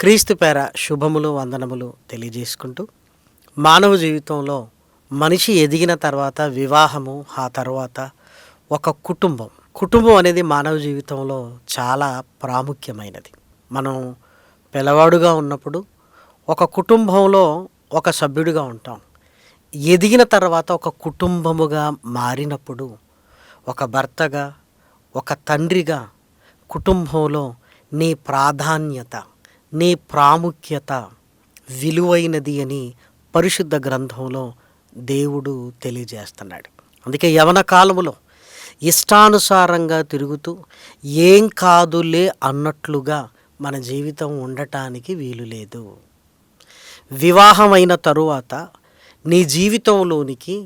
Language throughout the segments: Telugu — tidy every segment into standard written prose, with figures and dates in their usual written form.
క్రీస్తు పేర శుభములు వందనములు తెలియజేసుకుంటూ, మానవ జీవితంలో మనిషి ఎదిగిన తర్వాత వివాహము, ఆ తర్వాత ఒక కుటుంబం అనేది మానవ జీవితంలో చాలా ప్రాముఖ్యమైనది. మనం పిల్లవాడుగా ఉన్నప్పుడు ఒక కుటుంబంలో ఒక సభ్యుడిగా ఉంటాం. ఎదిగిన తర్వాత ఒక కుటుంబముగా మారినప్పుడు ఒక భర్తగా, ఒక తండ్రిగా కుటుంబంలో నీ ప్రాధాన్యత, నీ ప్రాముఖ్యత విలువైనది అని పరిశుద్ధ గ్రంథంలో దేవుడు తెలియజేస్తున్నాడు. అందుకే యవన కాలములో ఇష్టానుసారంగా తిరుగుతూ ఏం కాదులే అన్నట్లుగా మన జీవితం ఉండటానికి వీలు లేదు. వివాహమైన తరువాత నీ జీవితంలోనికి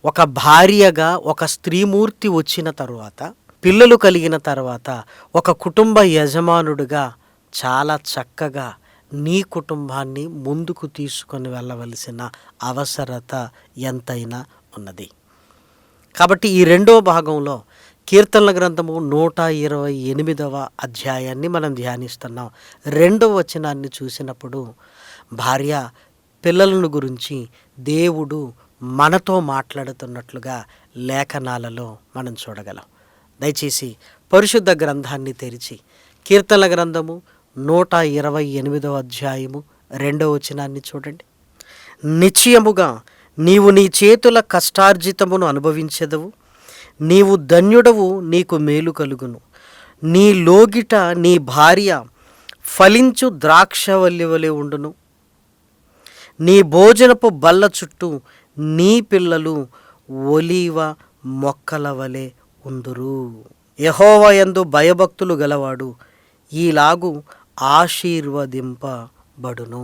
ఒక భార్యగా ఒక స్త్రీమూర్తి వచ్చిన తరువాత, పిల్లలు కలిగిన తర్వాత ఒక కుటుంబ యజమానుడిగా చాలా చక్కగా నీ కుటుంబాన్ని ముందుకు తీసుకొని వెళ్ళవలసిన అవసరత ఎంతైనా ఉన్నది. కాబట్టి ఈ రెండో భాగంలో కీర్తనల గ్రంథము 128వ అధ్యాయాన్ని మనం ధ్యానిస్తున్నాం. 2వ వచనాన్ని చూసినప్పుడు భార్య పిల్లలను గురించి దేవుడు మనతో మాట్లాడుతున్నట్లుగా లేఖనాలలో మనం చూడగలం. దయచేసి పరిశుద్ధ గ్రంథాన్ని తెరిచి కీర్తనల గ్రంథము 128వ అధ్యాయము 2వ వచనాన్ని చూడండి. నిశ్చయముగా నీవు నీ చేతుల కష్టార్జితమును అనుభవించెదవు, నీవు ధన్యుడవు, నీకు మేలు కలుగును. నీ లోగిట నీ భార్య ఫలించు ద్రాక్షవల్లి వలె ఉండును, నీ భోజనపు బల్ల చుట్టూ నీ పిల్లలు ఒలీవ మొక్కల వలె ఉందురు. యెహోవా యందు భయభక్తులు గలవాడు ఈలాగు ఆశీర్వదింపబడును.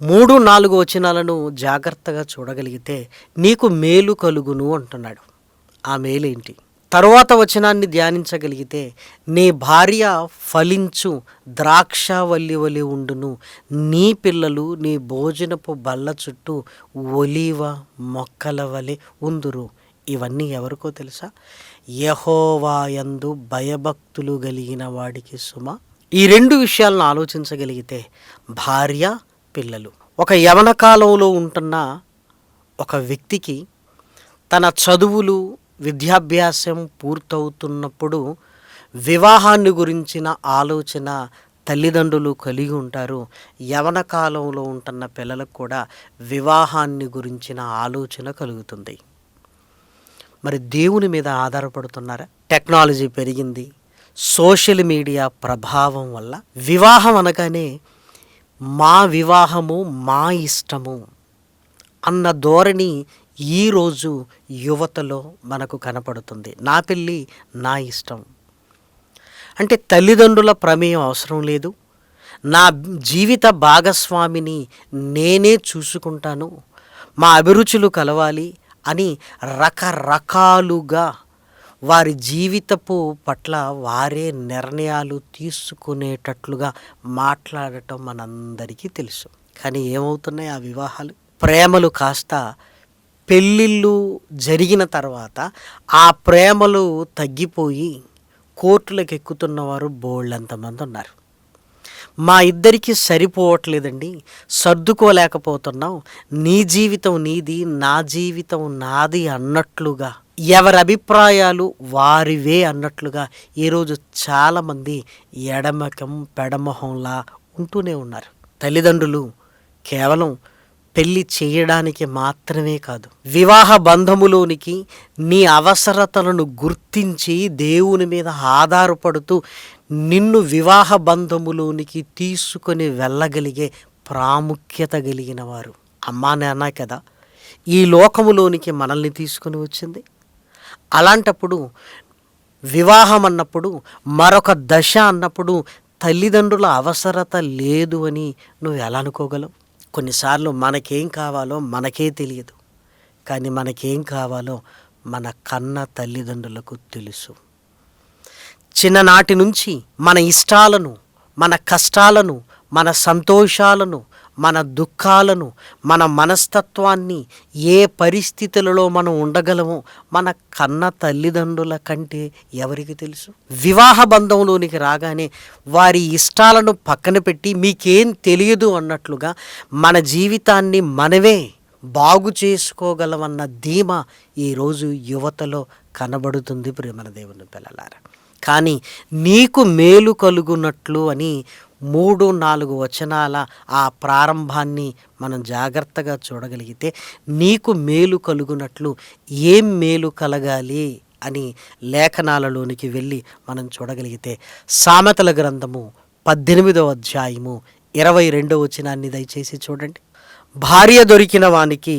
3-4 వచనాలను జాగ్రత్తగా చూడగలిగితే నీకు మేలు కలుగును అంటున్నాడు. ఆ మేలేంటి? తరువాత వచనాన్ని ధ్యానించగలిగితే నీ భార్య ఫలించు ద్రాక్షవల్లి వలె ఉండును, నీ పిల్లలు నీ భోజనపు బల్ల చుట్టూ ఒలీవ మొక్కల వలె ఉందురు. ఇవన్నీ ఎవరికో తెలుసా? యెహోవా యందు భయభక్తులు కలిగిన వాడికి సుమ. ఈ 2 విషయాలను ఆలోచించగలిగితే భార్య, పిల్లలు. ఒక యవన కాలంలో ఉంటున్న ఒక వ్యక్తికి తన చదువులు, విద్యాభ్యాసం పూర్తవుతున్నప్పుడు వివాహాన్ని గురించిన ఆలోచన తల్లిదండ్రులు కలిగి ఉంటారు. యవన కాలంలో ఉంటున్న పిల్లలకు కూడా వివాహాన్ని గురించిన ఆలోచన కలుగుతుంది. మరి దేవుని మీద ఆధారపడుతున్నారా? టెక్నాలజీ పెరిగింది, సోషల్ మీడియా ప్రభావం వల్ల వివాహం అనగానే మా వివాహము మా ఇష్టము అన్న ధోరణి ఈరోజు యువతలో మనకు కనపడుతుంది. నా పెళ్ళి నా ఇష్టం అంటే తల్లిదండ్రుల ప్రమేయం అవసరం లేదు, నా జీవిత భాగస్వామిని నేనే చూసుకుంటాను, మా అభిరుచులు కలవాలి అని రకరకాలుగా వారి జీవితపు పట్ల వారే నిర్ణయాలు తీసుకునేటట్లుగా మాట్లాడటం మనందరికీ తెలుసు. కానీ ఏమవుతున్నాయి ఆ వివాహాలు? ప్రేమలు కాస్త పెళ్ళిళ్ళు జరిగిన తర్వాత ఆ ప్రేమలు తగ్గిపోయి కోర్టులకు ఎక్కుతున్నవారు బోళ్ళంతమంది ఉన్నారు. మా ఇద్దరికి సరిపోవట్లేదండి, సర్దుకోలేకపోతున్నాం, నీ జీవితం నీది, నా జీవితం నాది అన్నట్లుగా, ఎవరి అభిప్రాయాలు వారివే అన్నట్లుగా ఈరోజు చాలామంది ఎడమకం పెడమొహంలా ఉంటూనే ఉన్నారు. తల్లిదండ్రులు కేవలం పెళ్ళి చేయడానికి మాత్రమే కాదు, వివాహ బంధములోనికి నీ అవసరతలను గుర్తించి దేవుని మీద ఆధారపడుతూ నిన్ను వివాహ బంధములోనికి తీసుకొని వెళ్ళగలిగే ప్రాముఖ్యత కలిగిన వారు అమ్మా నాన్న కదా ఈ లోకములోనికి మనల్ని తీసుకొని వచ్చింది. అలాంటప్పుడు వివాహం అన్నప్పుడు, మరొక దశ అన్నప్పుడు తల్లిదండ్రుల అవసరత లేదు అని నువ్వు ఎలా అనుకోగలవు? కొన్నిసార్లు మనకేం కావాలో మనకే తెలియదు, కానీ మనకేం కావాలో మన కన్న తల్లిదండ్రులకు తెలుసు. చిన్ననాటి నుంచి మన ఇష్టాలను, మన కష్టాలను, మన సంతోషాలను, మన దుఃఖాలను, మన మనస్తత్వాన్ని, ఏ పరిస్థితులలో మనం ఉండగలమో మన కన్న తల్లిదండ్రుల కంటే ఎవరికి తెలుసు? వివాహ బంధంలోనికి రాగానే వారి ఇష్టాలను పక్కన పెట్టి మీకేం తెలియదు అన్నట్లుగా మన జీవితాన్ని మనమే బాగు చేసుకోగలమన్న ధీమా ఈరోజు యువతలో కనబడుతుంది ప్రియమైన దేవుని పిల్లలారా. కానీ నీకు మేలు కలుగునట్లు అని 3-4 వచనాల ఆ ప్రారంభాన్ని మనం జాగ్రత్తగా చూడగలిగితే, నీకు మేలు కలుగునట్లు ఏం మేలు కలగాలి అని లేఖనాలలోనికి వెళ్ళి మనం చూడగలిగితే, సామెతల గ్రంథము 18వ అధ్యాయము 22వ వచనాన్ని దయచేసి చూడండి. భార్య దొరికిన వానికి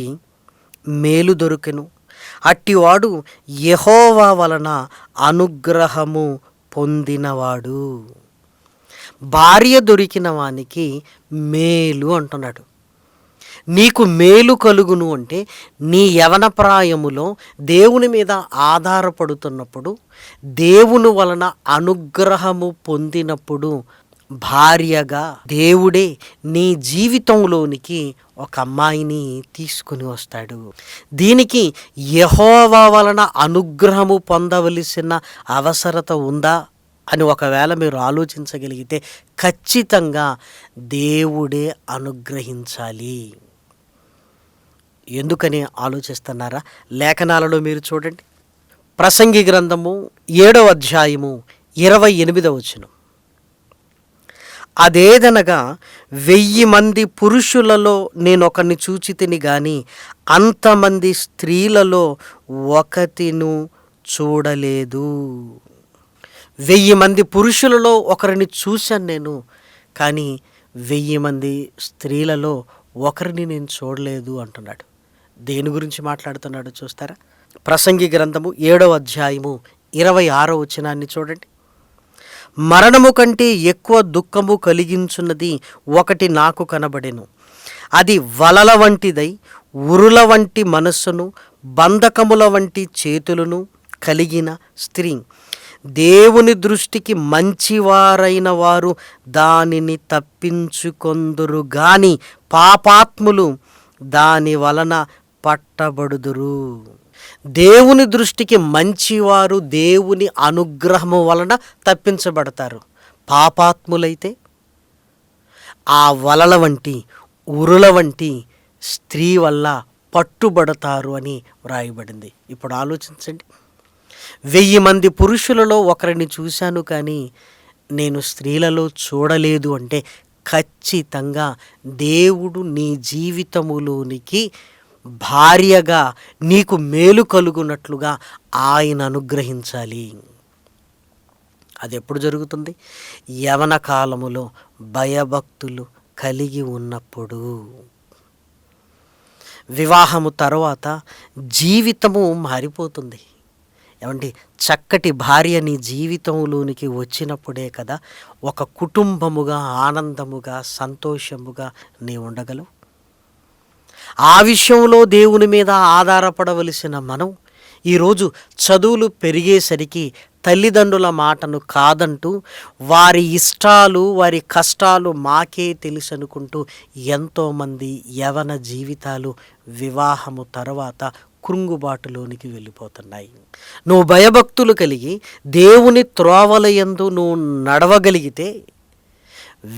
మేలు దొరికెను, అట్టివాడు యెహోవా వలన అనుగ్రహము పొందినవాడు. భార్య దొరికిన వానికి మేలు అంటున్నాడు. నీకు మేలు కలుగును అంటే నీ యవన ప్రాయములో దేవుని మీద ఆధారపడుతున్నప్పుడు, దేవుని వలన అనుగ్రహము పొందినప్పుడు భార్యగా దేవుడే నీ జీవితంలోనికి ఒక అమ్మాయిని తీసుకుని వస్తాడు. దీనికి యెహోవా వలన అనుగ్రహము పొందవలసిన అవసరత ఉందా అని ఒకవేళ మీరు ఆలోచించగలిగితే, ఖచ్చితంగా దేవుడే అనుగ్రహించాలి. ఎందుకని ఆలోచిస్తున్నారా? లేఖనాలలో మీరు చూడండి. ప్రసంగి గ్రంథము 7వ అధ్యాయము 28వ వచనం. అదేదనగా 1000 మంది పురుషులలో నేనొకరిని చూచితిని గాని అంతమంది స్త్రీలలో ఒకతిను చూడలేదు. 1000 మంది పురుషులలో ఒకరిని చూశాను నేను, కానీ 1000 మంది స్త్రీలలో ఒకరిని నేను చూడలేదు అంటున్నాడు. దేని గురించి మాట్లాడుతున్నాడు చూస్తారా? ప్రసంగి గ్రంథము 7వ అధ్యాయము 26వ వచనాన్ని చూడండి. మరణము కంటే ఎక్కువ దుఃఖము కలిగించున్నది ఒకటి నాకు కనబడెను. అది వలల వంటిదై ఉరుల వంటి మనస్సును బంధకముల వంటి చేతులను కలిగిన స్త్రీ. దేవుని దృష్టికి మంచివారైన వారు దానిని తప్పించుకొందురు గాని పాపాత్ములు దాని వలన పట్టబడుదురు. దేవుని దృష్టికి మంచివారు దేవుని అనుగ్రహము వలన తప్పించబడతారు. పాపాత్ములైతే ఆ వలల వంటి ఉరుల వంటి స్త్రీ వల్ల పట్టుబడతారు అని వ్రాయబడింది. ఇప్పుడు ఆలోచించండి. 1000 మంది పురుషులలో ఒకరిని చూశాను కానీ నేను స్త్రీలలో చూడలేదు అంటే ఖచ్చితంగా దేవుడు నీ జీవితములోనికి భార్యగా నీకు మేలు కలుగునట్లుగా ఆయన అనుగ్రహించాలి. అది ఎప్పుడు జరుగుతుంది? యవన కాలములో భయభక్తులు కలిగి ఉన్నప్పుడు. వివాహము తర్వాత జీవితము మారిపోతుంది. ఏమండి, చక్కటి భార్య నీ జీవితంలోనికి వచ్చినప్పుడే కదా ఒక కుటుంబముగా, ఆనందముగా, సంతోషముగా నీ ఉండగలవు. ఆ విషయంలో దేవుని మీద ఆధారపడవలసిన మనం ఈరోజు చదువులు పెరిగేసరికి తల్లిదండ్రుల మాటను కాదంటూ వారి ఇష్టాలు, వారి కష్టాలు మాకే తెలుసు అనుకుంటూ ఎంతోమంది యవన జీవితాలు వివాహము తర్వాత కృంగుబాటులోనికి వెళ్ళిపోతున్నాయి. నువ్వు భయభక్తులు కలిగి దేవుని త్రోవలయందు నువ్వు నడవగలిగితే,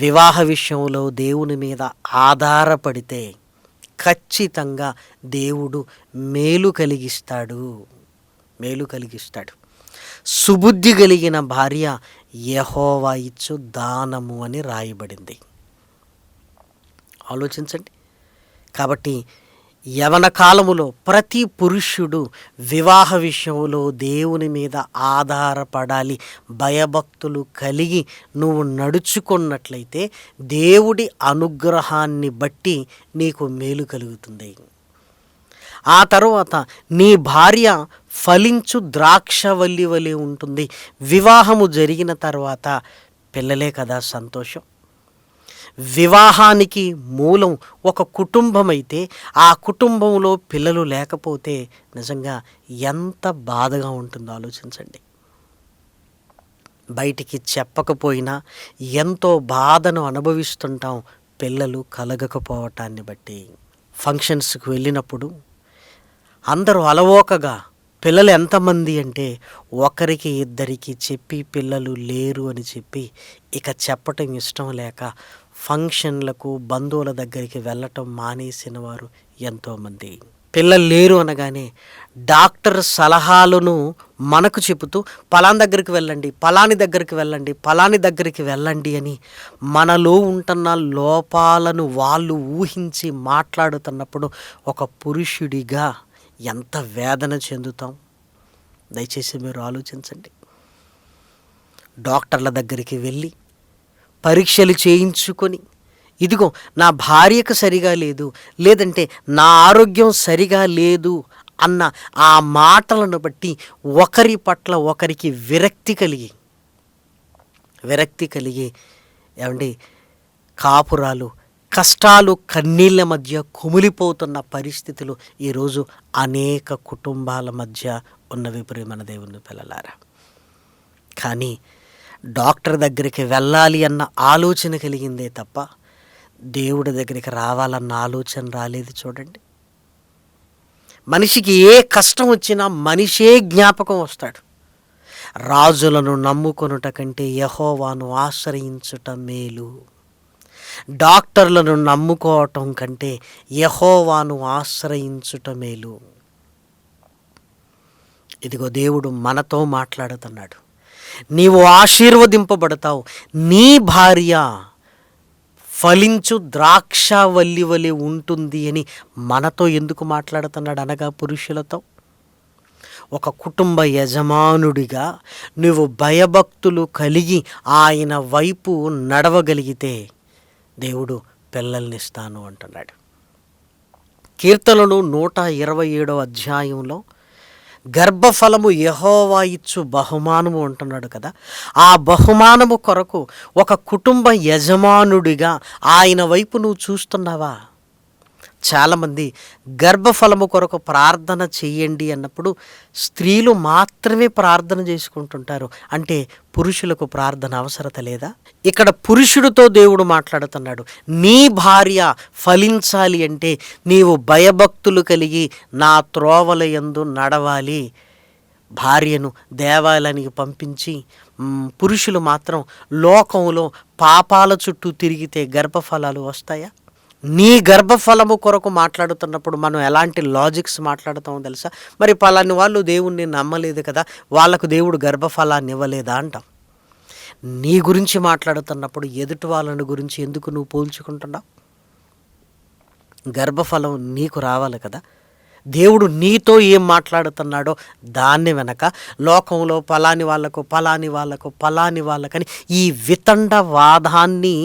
వివాహ విషయంలో దేవుని మీద ఆధారపడితే ఖచ్చితంగా దేవుడు మేలు కలిగిస్తాడు. సుబుద్ధి కలిగిన భార్య యెహోవా ఇచ్చు దానము అని రాయబడింది. ఆలోచించండి. కాబట్టి యవన కాలములో ప్రతి పురుషుడు వివాహ విషయంలో దేవుని మీద ఆధారపడాలి. భయభక్తులు కలిగి నువ్వు నడుచుకున్నట్లయితే దేవుడి అనుగ్రహాన్ని బట్టి నీకు మేలు కలుగుతుంది. ఆ తరువాత నీ భార్య ఫలించు ద్రాక్షవల్లి వలె ఉంటుంది. వివాహము జరిగిన తర్వాత పిల్లలే కదా సంతోషం. వివాహానికి మూలం ఒక కుటుంబం అయితే ఆ కుటుంబంలో పిల్లలు లేకపోతే నిజంగా ఎంత బాధగా ఉంటుందో ఆలోచించండి. బయటికి చెప్పకపోయినా ఎంతో బాధను అనుభవిస్తుంటాం పిల్లలు కలగకపోవటాన్ని బట్టి. ఫంక్షన్స్కి వెళ్ళినప్పుడు అందరూ అలవోకగా పిల్లలు ఎంతమంది అంటే ఒకరికి ఇద్దరికి చెప్పి పిల్లలు లేరు అని చెప్పి ఇక చెప్పటం ఇష్టం లేక ఫంక్షన్లకు బంధువుల దగ్గరికి వెళ్ళటం మానేసిన వారు ఎంతోమంది. పిల్లలు లేరు అనగానే డాక్టర్ సలహాలను మనకు చెబుతూ పలాని దగ్గరికి వెళ్ళండి, పలాని దగ్గరికి వెళ్ళండి, పలాని దగ్గరికి వెళ్ళండి అని మనలో ఉంటున్న లోపాలను వాళ్ళు ఊహించి మాట్లాడుతున్నప్పుడు ఒక పురుషుడిగా ఎంత వేదన చెందుతాం. దయచేసి మీరు ఆలోచించండి. డాక్టర్ల దగ్గరికి వెళ్ళి పరీక్షలు చేయించుకొని, ఇదిగో నా భార్యకు సరిగా లేదు, లేదంటే నా ఆరోగ్యం సరిగా లేదు అన్న ఆ మాటలను బట్టి ఒకరి పట్ల ఒకరికి విరక్తి కలిగి ఏమండి కాపురాలు కష్టాలు కన్నీళ్ళ మధ్య కుమిలిపోతున్న పరిస్థితులు ఈరోజు అనేక కుటుంబాల మధ్య ఉన్నవి ప్రియమైన దేవుని పిల్లలారా. కానీ డాక్టర్ దగ్గరికి వెళ్ళాలి అన్న ఆలోచన కలిగిందే తప్ప దేవుడి దగ్గరికి రావాలన్న ఆలోచన రాలేదు. చూడండి, మనిషికి ఏ కష్టం వచ్చినా మనిషే జ్ఞాపకం వస్తాడు. రాజులను నమ్ముకొనుట కంటే యెహోవాను ఆశ్రయించుట మేలు. డాక్టర్లను నమ్ముకోవటం కంటే యెహోవాను ఆశ్రయించుట మేలు. ఇదిగో దేవుడు మనతో మాట్లాడుతున్నాడు. నీవు ఆశీర్వదింపబడతావు, నీ భార్య ఫలించు ద్రాక్షవల్లి వలె ఉంటుంది అని మనతో ఎందుకు మాట్లాడుతున్నాడు అనగా పురుషులతో. ఒక కుటుంబ యజమానుడిగా నువ్వు భయభక్తులు కలిగి ఆయన వైపు నడవగలిగితే దేవుడు పిల్లల్నిస్తాను అంటున్నాడు. కీర్తనలు 127వ అధ్యాయంలో గర్భఫలము యెహోవా ఇచ్చు బహుమానము అంటున్నాడు కదా. ఆ బహుమానము కొరకు ఒక కుటుంబ యజమానుడిగా ఆయన వైపు నువ్వు చూస్తున్నావా? చాలామంది గర్భఫలము కొరకు ప్రార్థన చెయ్యండి అన్నప్పుడు స్త్రీలు మాత్రమే ప్రార్థన చేసుకుంటుంటారు. అంటే పురుషులకు ప్రార్థన అవసరత లేదా? ఇక్కడ పురుషుడితో దేవుడు మాట్లాడుతున్నాడు. నీ భార్య ఫలించాలి అంటే నీవు భయభక్తులు కలిగి నా త్రోవల యందు నడవాలి. భార్యను దేవాలయానికి పంపించి పురుషులు మాత్రం లోకంలో పాపాల చుట్టూ తిరిగితే గర్భఫలాలు వస్తాయా? నీ గర్భఫలము కొరకు మాట్లాడుతున్నప్పుడు మనం ఎలాంటి లాజిక్స్ మాట్లాడుతామో తెలుసా? మరి పలాని వాళ్ళు దేవుణ్ణి నమ్మలేదు కదా, వాళ్ళకు దేవుడు గర్భఫలాన్ని ఇవ్వలేదా అంటాం. నీ గురించి మాట్లాడుతున్నప్పుడు ఎదుటి వాళ్ళని గురించి ఎందుకు నువ్వు పోల్చుకుంటున్నావు? గర్భఫలం నీకు రావాలి కదా. దేవుడు నీతో ఏం మాట్లాడుతున్నాడో దాన్ని వెనక లోకంలో పలాని వాళ్ళకని ఈ వితండవాదాన్ని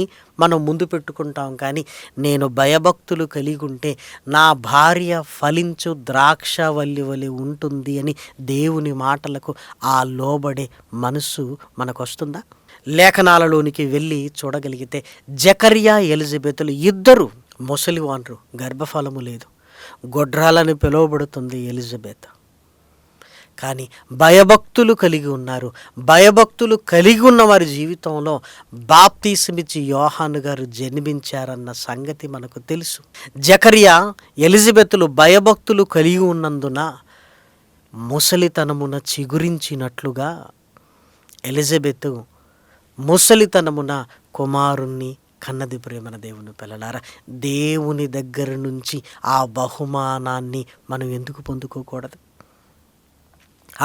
మనం ముందు పెట్టుకుంటాం. కానీ నేను భయభక్తులు కలిగి ఉంటే నా భార్య ఫలించు ద్రాక్షవల్లి వలె ఉంటుంది అని దేవుని మాటలకు ఆ లోబడే మనసు మనకు వస్తుందా? లేఖనాలలోనికి వెళ్ళి చూడగలిగితే జకర్యా ఎలిజబెతులు ఇద్దరు ముసలివాన్రు, గర్భఫలము లేదు, గొడ్రాలని పిలువబడుతుంది ఎలిజబెత్. కానీ భయభక్తులు కలిగి ఉన్నారు. భయభక్తులు కలిగి ఉన్న వారి జీవితంలో బాప్తీసమిచ్చి యోహాను గారు జన్మించారన్న సంగతి మనకు తెలుసు. జకర్యా ఎలిజబెతులు భయభక్తులు కలిగి ఉన్నందున ముసలితనమున చిగురించినట్లుగా ఎలిజబెత్ ముసలితనమున కుమారుణ్ణి కన్నది. ప్రేమన దేవుని పిల్లలారా, దేవుని దగ్గర నుంచి ఆ బహుమానాన్ని మనం ఎందుకు పొందుకోకూడదు?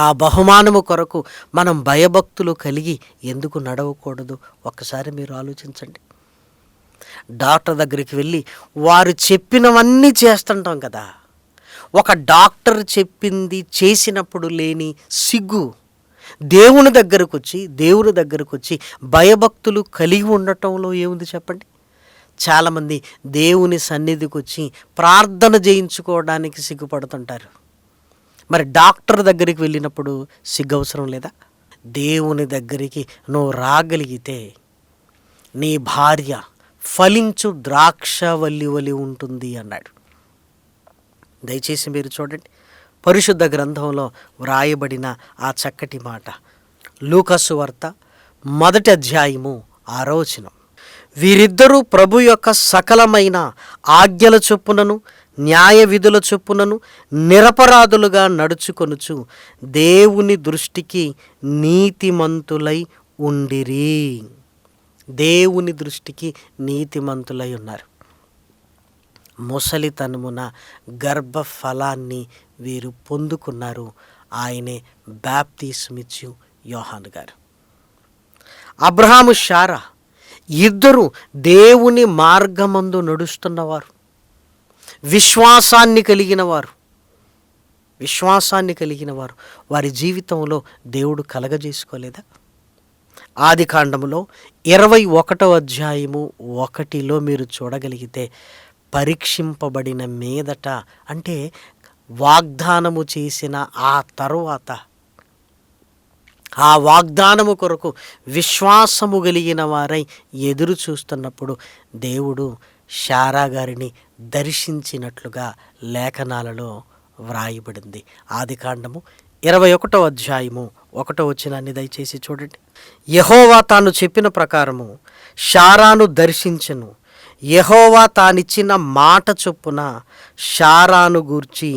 ఆ బహుమానము కొరకు మనం భయభక్తులు కలిగి ఎందుకు నడవకూడదు? ఒక్కసారి మీరు ఆలోచించండి. డాక్టర్ దగ్గరికి వెళ్ళి వారు చెప్పినవన్నీ చేస్తుంటాం కదా. ఒక డాక్టర్ చెప్పింది చేసినప్పుడు లేని సిగ్గు దేవుని దగ్గరకు వచ్చి భయభక్తులు కలిగి ఉండటంలో ఏముంది చెప్పండి? చాలామంది దేవుని సన్నిధికి వచ్చి ప్రార్థన చేయించుకోవడానికి సిగ్గుపడుతుంటారు. మరి డాక్టర్ దగ్గరికి వెళ్ళినప్పుడు సిగ్గు అవసరం లేదా? దేవుని దగ్గరికి నువ్వు రాగలిగితే నీ భార్య ఫలించు ద్రాక్షవల్లి వలె ఉంటుంది అన్నాడు. దయచేసి మీరు చూడండి, పరిశుద్ధ గ్రంథంలో వ్రాయబడిన ఆ చక్కటి మాట. లూకాసు వార్త 1వ అధ్యాయము 6వ వచనం. వీరిద్దరూ ప్రభు యొక్క సకలమైన ఆజ్ఞల చొప్పునను న్యాయ విధుల చొప్పునను నిరపరాధులుగా నడుచుకొనుచు దేవుని దృష్టికి నీతిమంతులై ఉండిరి. దేవుని దృష్టికి నీతిమంతులై ఉన్నారు. ముసలితనమున గర్భఫలాన్ని వీరు పొందుకున్నారు. ఆయనే బాప్తిస్మిచ్చు యోహాను గారు. అబ్రహాము, శారా ఇద్దరు దేవుని మార్గమందు నడుస్తున్నవారు, విశ్వాసాన్ని కలిగిన వారు. వారి జీవితంలో దేవుడు కలగజేసుకోలేదా? ఆదికాండములో 21వ అధ్యాయము 1లో మీరు చూడగలిగితే, పరీక్షింపబడిన మీదట అంటే వాగ్దానము చేసిన ఆ తరువాత, ఆ వాగ్దానము కొరకు విశ్వాసము కలిగిన వారై ఎదురు చూస్తున్నప్పుడు దేవుడు శారా గారిని దర్శించినట్లుగా లేఖనాలలో వ్రాయబడింది. ఆదికాండము 21వ అధ్యాయము 1వ వచనాన్ని దయచేసి చూడండి. యెహోవా తాను చెప్పిన ప్రకారము శారాను దర్శించెను. యెహోవా తానిచ్చిన మాట చొప్పున శారాను గూర్చి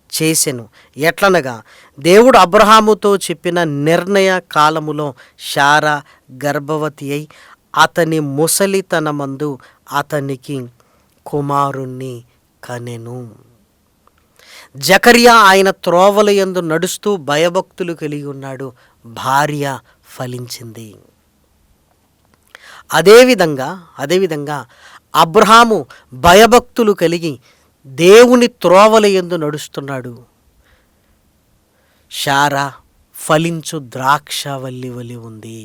చేసెను. ఎట్లనగా దేవుడు అబ్రహాముతో చెప్పిన నిర్ణయ కాలములో శారా గర్భవతి అయి అతని ముసలితనమందు అతనికి కుమారుణ్ణి కనెను. జకర్యా ఆయన త్రోవల యందు నడుస్తూ భయభక్తులు కలిగి ఉన్నాడు. భార్య ఫలించింది. అదేవిధంగా అబ్రహాము భయభక్తులు కలిగి దేవుని త్రోవల యందు నడుస్తున్నాడు. శారా ఫలించు ద్రాక్షవల్లి వలె ఉంది.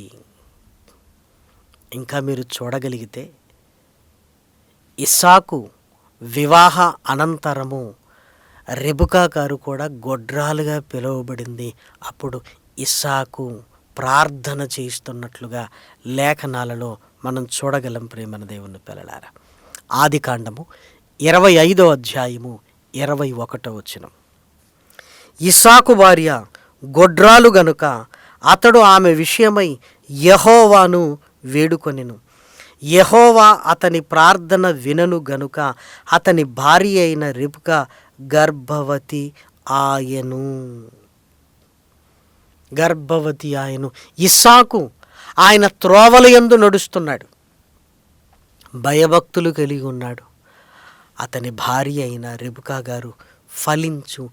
ఇంకా మీరు చూడగలిగితే, ఇస్సాకు వివాహ అనంతరము రెబెకా గారు కూడా గొడ్రాలుగా పిలువబడింది. అప్పుడు ఇస్సాకు ప్రార్థన చేస్తున్నట్లుగా లేఖనాలలో మనం చూడగలం. ప్రేమన దేవుని పిల్లలారా, ఆదికాండము 25వ అధ్యాయము 21వ వచనం. ఇస్సాకు భార్య గొడ్రాలు గనుక అతడు ఆమె విషయమై యెహోవాను వేడుకొనెను. యెహోవా అతని ప్రార్థన వినను గనుక అతని భార్య అయిన రెబెకా గర్భవతి ఆయను. ఇస్సాకు ఆయన త్రోవల యందు నడుస్తున్నాడు, భయభక్తులు కలిగి ఉన్నాడు. అతని భార్య అయిన రెబెకా గారు ఫలించు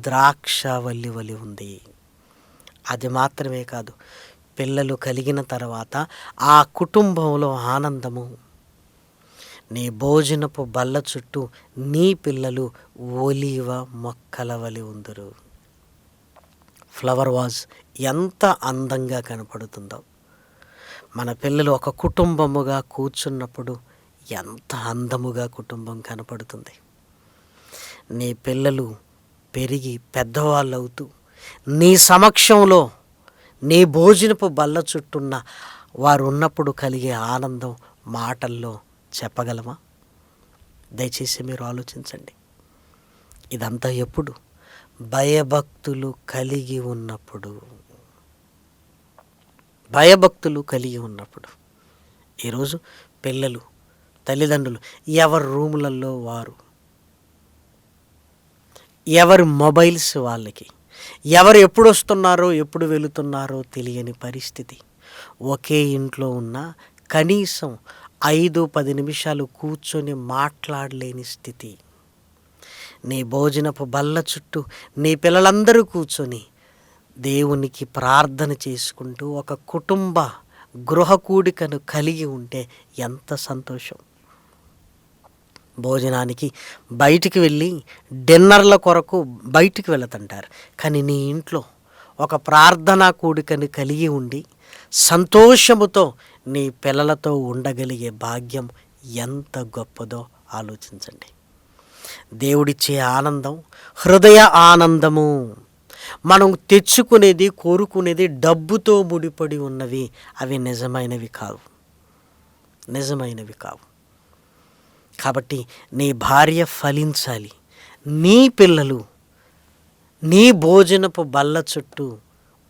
ద్రాక్షవల్లి వలె ఉంది. అది మాత్రమే కాదు, పిల్లలు కలిగిన తర్వాత ఆ కుటుంబంలో ఆనందము. నీ భోజనపు బల్ల చుట్టూ నీ పిల్లలు ఒలీవ మొక్కల వలె ఉందరు. ఫ్లవర్ వాజ్ ఎంత అందంగా కనపడుతుందో, మన పిల్లలు ఒక కుటుంబముగా కూర్చున్నప్పుడు ఎంత అందముగా కుటుంబం కనపడుతుంది. నీ పిల్లలు పెరిగి పెద్దవాళ్ళు అవుతూ నీ సమక్షంలో నీ భోజనపు బల్ల చుట్టూన్న వారు ఉన్నప్పుడు కలిగే ఆనందం మాటల్లో చెప్పగలమా? దయచేసి మీరు ఆలోచించండి. ఇదంతా ఎప్పుడు? భయభక్తులు కలిగి ఉన్నప్పుడు. ఈరోజు పిల్లలు, తల్లిదండ్రులు ఎవరి రూములలో వారు, ఎవరి మొబైల్స్ వాళ్ళకి, ఎవరు ఎప్పుడు వస్తున్నారో ఎప్పుడు వెళుతున్నారో తెలియని పరిస్థితి. ఒకే ఇంట్లో ఉన్న కనీసం 5-10 నిమిషాలు కూర్చొని మాట్లాడలేని స్థితి. నీ భోజనపు బల్ల చుట్టూ నీ పిల్లలందరూ కూర్చొని దేవునికి ప్రార్థన చేసుకుంటూ ఒక కుటుంబ గృహ కూడికను కలిగి ఉంటే ఎంత సంతోషం. భోజనానికి బయటికి వెళ్ళి డిన్నర్ల కొరకు బయటికి వెళుతుంటారు, కానీ నీ ఇంట్లో ఒక ప్రార్థనా కూడికను కలిగి ఉండి సంతోషముతో నీ పిల్లలతో ఉండగలిగే భాగ్యం ఎంత గొప్పదో ఆలోచించండి. దేవుడిచ్చే ఆనందం హృదయ ఆనందము. మనం తెచ్చుకునేది, కోరుకునేది డబ్బుతో ముడిపడి ఉన్నవి. అవి నిజమైనవి కావు. కాబట్టి నీ భార్య ఫలించాలి, నీ పిల్లలు నీ భోజనపు బల్ల చుట్టూ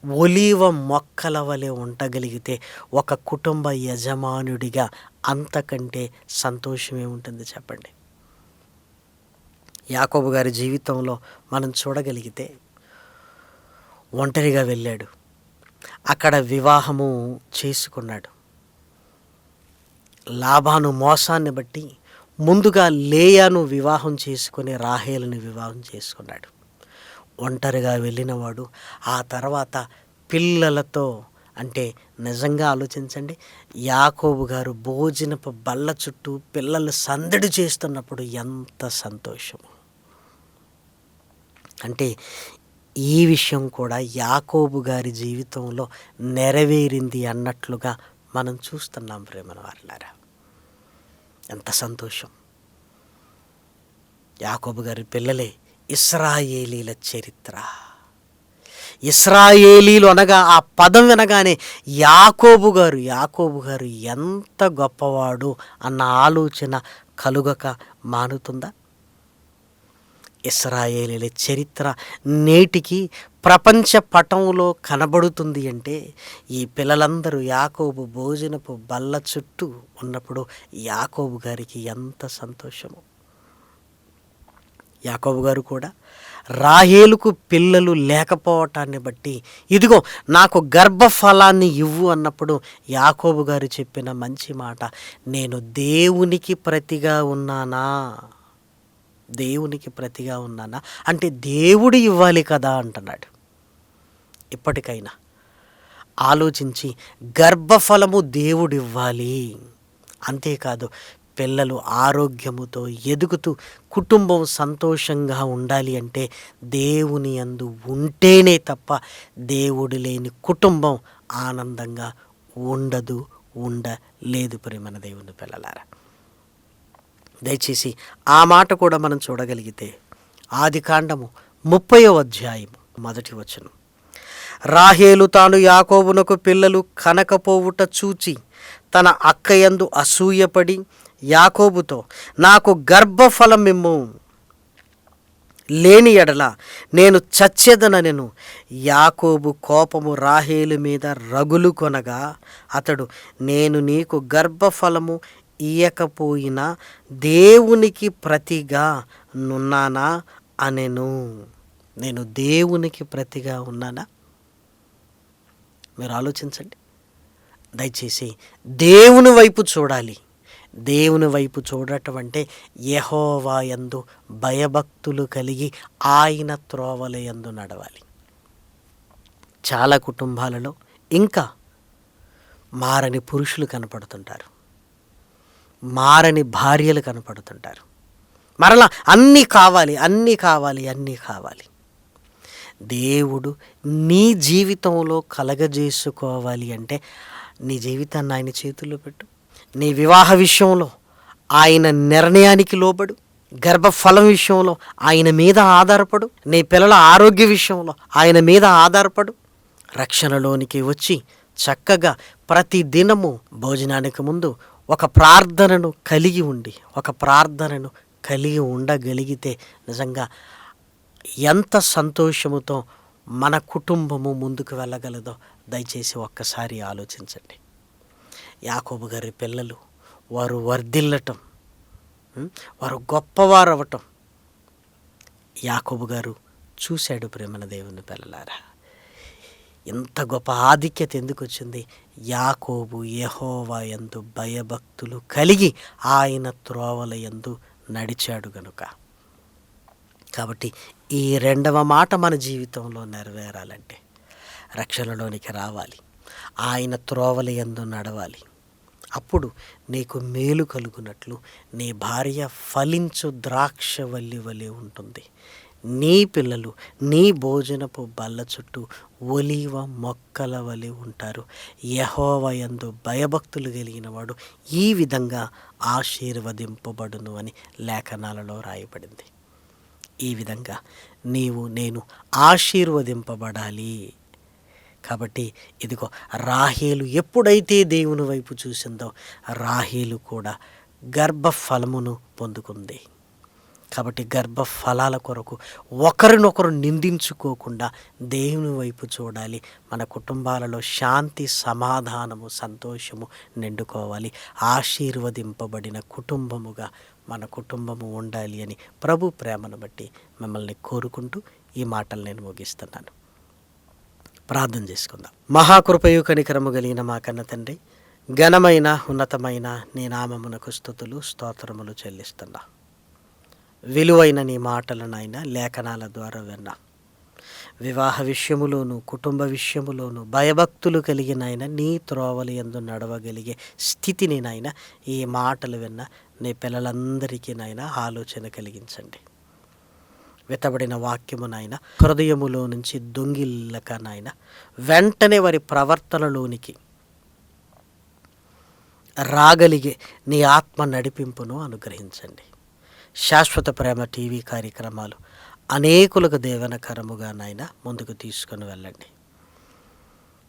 ఒలీవ మొక్కల వలె ఉండగలిగితే ఒక కుటుంబ యజమానుడిగా అంతకంటే సంతోషమే ఉంటుంది చెప్పండి. యాకోబు గారి జీవితంలో మనం చూడగలిగితే ఒంటరిగా వెళ్ళాడు, అక్కడ వివాహము చేసుకున్నాడు. లాబాను మోసాన్ని బట్టి ముందుగా లేయాను వివాహం చేసుకొని రాహేలుని వివాహం చేసుకున్నాడు. ఒంటరిగా వెళ్ళినవాడు ఆ తర్వాత పిల్లలతో, అంటే నిజంగా ఆలోచించండి, యాకోబు గారు భోజనపు బల్ల చుట్టూ పిల్లలు సందడి చేస్తున్నప్పుడు ఎంత సంతోషము. అంటే ఈ విషయం కూడా యాకోబు గారి జీవితంలో నెరవేరింది అన్నట్లుగా మనం చూస్తున్నాం ప్రేమన వారలారా. ఎంత సంతోషం. యాకోబు గారి పిల్లలే ఇశ్రాయేలీల చరిత్ర. ఇశ్రాయేలీలు అనగా ఆ పదం వినగానే యాకోబు గారు ఎంత గొప్పవాడు అన్న ఆలోచన కలుగక మానుతుందా? ఇశ్రాయేలీల చరిత్ర నేటికి ప్రపంచ పటంలో కనబడుతుంది అంటే ఈ పిల్లలందరూ యాకోబు భోజనపు బల్ల చుట్టూ ఉన్నప్పుడు యాకోబు గారికి ఎంత సంతోషము. యాకోబు గారు కూడా రాహేలుకు పిల్లలు లేకపోవటాన్ని బట్టి ఇదిగో నాకు గర్భఫలాన్ని ఇవ్వు అన్నప్పుడు యాకోబు గారు చెప్పిన మంచి మాట, నేను దేవునికి ప్రతిగా ఉన్నానా? దేవునికి ప్రతిగా ఉన్నానా అంటే దేవుడు ఇవ్వాలి కదా అంటున్నాడు. ఇప్పటికైనా ఆలోచించి గర్భఫలము దేవుడు ఇవ్వాలి, అంతేకాదు పిల్లలు ఆరోగ్యముతో ఎదుగుతూ కుటుంబం సంతోషంగా ఉండాలి అంటే దేవుని యందు ఉంటేనే తప్ప దేవుడు లేని కుటుంబం ఆనందంగా ఉండలేదు ప్రియమైన దేవుని పిల్లలారా. దయచేసి ఆ మాట కూడా మనం చూడగలిగితే ఆదికాండము 30వ అధ్యాయము 1వ వచనం, రాహేలు తాను యాకోబునకు పిల్లలు కనకపోవుట చూచి తన అక్కయందు అసూయపడి యాకోబుతో, నాకు గర్భఫలమిమ్ము, లేని ఎడల నేను చచ్చెదనెను. యాకోబు కోపము రాహేలు మీద రగులు కొనగా అతడు, నేను నీకు గర్భఫలము ఇయ్యకపోయినా దేవునికి ప్రతిగా నున్నానా అనెను. నేను దేవునికి ప్రతిగా ఉన్నానా? మీరు ఆలోచించండి. దయచేసి దేవుని వైపు చూడాలి. దేవుని వైపు చూడటం అంటే యెహోవా యందు భయభక్తులు కలిగి ఆయన త్రోవల యందు నడవాలి. చాలా కుటుంబాలలో ఇంకా మారని పురుషులు కనపడుతుంటారు, మారని భార్యలు కనపడుతుంటారు. మరలా అన్నీ కావాలి. దేవుడు నీ జీవితంలో కలగజేసుకోవాలి అంటే నీ జీవితాన్ని ఆయన చేతుల్లో పెట్టు. నీ వివాహ విషయంలో ఆయన నిర్ణయానికి లోబడు. గర్భఫలం విషయంలో ఆయన మీద ఆధారపడు. నీ పిల్లల ఆరోగ్య విషయంలో ఆయన మీద ఆధారపడు. రక్షణలోనికి వచ్చి చక్కగా ప్రతి దినము భోజనానికి ముందు ఒక ప్రార్థనను కలిగి ఉండగలిగితే నిజంగా ఎంత సంతోషముతో మన కుటుంబము ముందుకు వెళ్ళగలదో దయచేసి ఒక్కసారి ఆలోచించండి. యాకోబు గారి పిల్లలు వారు వర్ధిల్లటం, వారు గొప్పవారు అవ్వటం యాకోబు గారు చూశాడు. ప్రేమన దేవుని పిల్లలారా, ఇంత గొప్ప ఆధిక్యత ఎందుకు వచ్చింది? యాకోబు యెహోవా యందు భయభక్తులు కలిగి ఆయన త్రోవల యందు నడిచాడు గనుక. కాబట్టి ఈ రెండవ మాట మన జీవితంలో నెరవేరాలంటే రక్షణలోనికి రావాలి, ఆయన త్రోవల యందు నడవాలి. అప్పుడు నీకు మేలు కలుగునట్లు నీ భార్య ఫలించు ద్రాక్షవల్లి వలె ఉంటుంది. నీ పిల్లలు నీ భోజనపు బల్ల చుట్టూ ఒలీవ మొక్కల వలె ఉంటారు. యెహోవా యందు భయభక్తులు కలిగిన వాడు ఈ విధంగా ఆశీర్వదింపబడును అని లేఖనాలలో రాయబడింది. ఈ విధంగా నేను ఆశీర్వదింపబడాలి. కాబట్టి ఇదిగో రాహేలు ఎప్పుడైతే దేవుని వైపు చూసిందో రాహేలు కూడా గర్భఫలమును పొందుకుంది. కాబట్టి గర్భ ఫలాల కొరకు ఒకరినొకరు నిందించుకోకుండా దేవుని వైపు చూడాలి. మన కుటుంబాలలో శాంతి, సమాధానము, సంతోషము నిండుకోవాలి. ఆశీర్వదింపబడిన కుటుంబముగా మన కుటుంబము ఉండాలి అని ప్రభు ప్రేమను బట్టి మిమ్మల్ని కోరుకుంటూ ఈ మాటలు నేను ముగిస్తున్నాను. ప్రార్థన చేసుకుందాం. మహాకృపయు కనికరము కలిగిన మా కన్న తండ్రి, ఘనమైన ఉన్నతమైన నీ నామమునకు స్తుతులు స్తోత్రములు చెల్లిస్తున్నా. విలువైన నీ మాటలనైనా లేఖనాల ద్వారా విన్నా. వివాహ విషయములోను, కుటుంబ విషయములోను భయభక్తులు కలిగినైనా నీ త్రోవలు యందు నడవగలిగే స్థితిని నాయన ఈ మాటలు విన్న నీ పిల్లలందరికీ నాయన ఆలోచన కలిగించండి. వెతబడిన వాక్యమునైనా హృదయములో నుంచి దొంగిల్లక నాయన వెంటనే వారి ప్రవర్తనలోనికి రాగలిగే నీ ఆత్మ నడిపింపును అనుగ్రహించండి. శాశ్వత ప్రేమ టీవీ కార్యక్రమాలు అనేకులకు దేవనకరముగా నాయన ముందుకు తీసుకొని వెళ్ళండి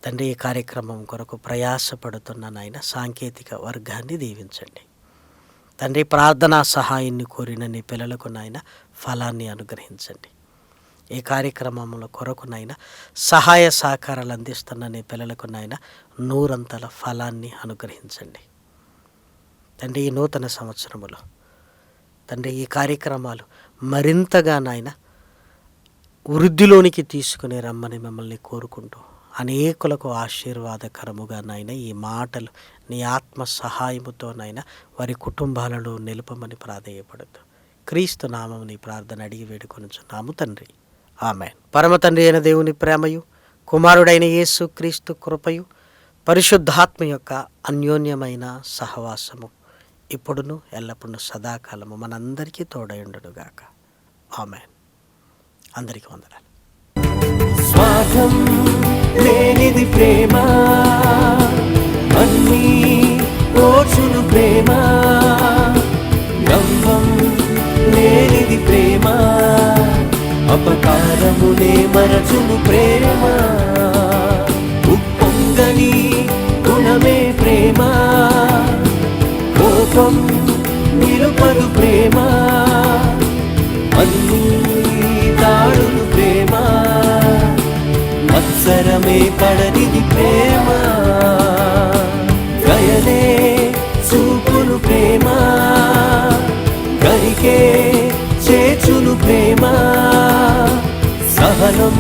తండ్రి. ఈ కార్యక్రమం కొరకు ప్రయాసపడుతున్న నాయన సాంకేతిక వర్గాన్ని దీవించండి తండ్రి. ప్రార్థనా సహాయాన్ని కోరిన నీ పిల్లలకు నాయన ఫలాన్ని అనుగ్రహించండి. ఈ కార్యక్రమంలో కొరకు నాయన సహాయ సహకారాలు అందిస్తున్న నీ పిల్లలకు నాయన నూరంతల ఫలాన్ని అనుగ్రహించండి తండ్రి. ఈ నూతన సంవత్సరములో తండ్రి ఈ కార్యక్రమాలు మరింతగా నాయన వృద్ధిలోనికి తీసుకుని రమ్మని మిమ్మల్ని కోరుకుంటూ అనేకులకు ఆశీర్వాదకరముగా నాయన ఈ మాటలు నీ ఆత్మ సహాయముతో నాయన వారి కుటుంబాలలో నిలుపమని ప్రాధేయపడద్దు. క్రీస్తు నామము నీ ప్రార్థన అడిగి వేడుకొనుచున్నాము తండ్రి, ఆమేన్. పరమ తండ్రి అయిన దేవుని ప్రేమయు, కుమారుడైన యేసు క్రీస్తు కృపయు, పరిశుద్ధాత్మ యొక్క అన్యోన్యమైన సహవాసము ఇప్పుడును ఎల్లప్పుడూ సదాకాలము మనందరికీ తోడయుండునుగాక. ఆమేన్. అందరికీ వందనాలు. స్వార్థం లేనిది ప్రేమ, అన్నీ ఓర్చును ప్రేమ. డంబం లేనిది ప్రేమ, అపకారమునే మరచును ప్రేమ. ఉప్పొంగని గుణమే ప్రేమ, కోపం నిలుపదు ప్రేమ. అన్నీ దాడును ప్రేమ, మత్సరమే పడనిది ప్రేమ. దయనే చూపును ప్రేమ, గరికే చేచును ప్రేమ. సహనం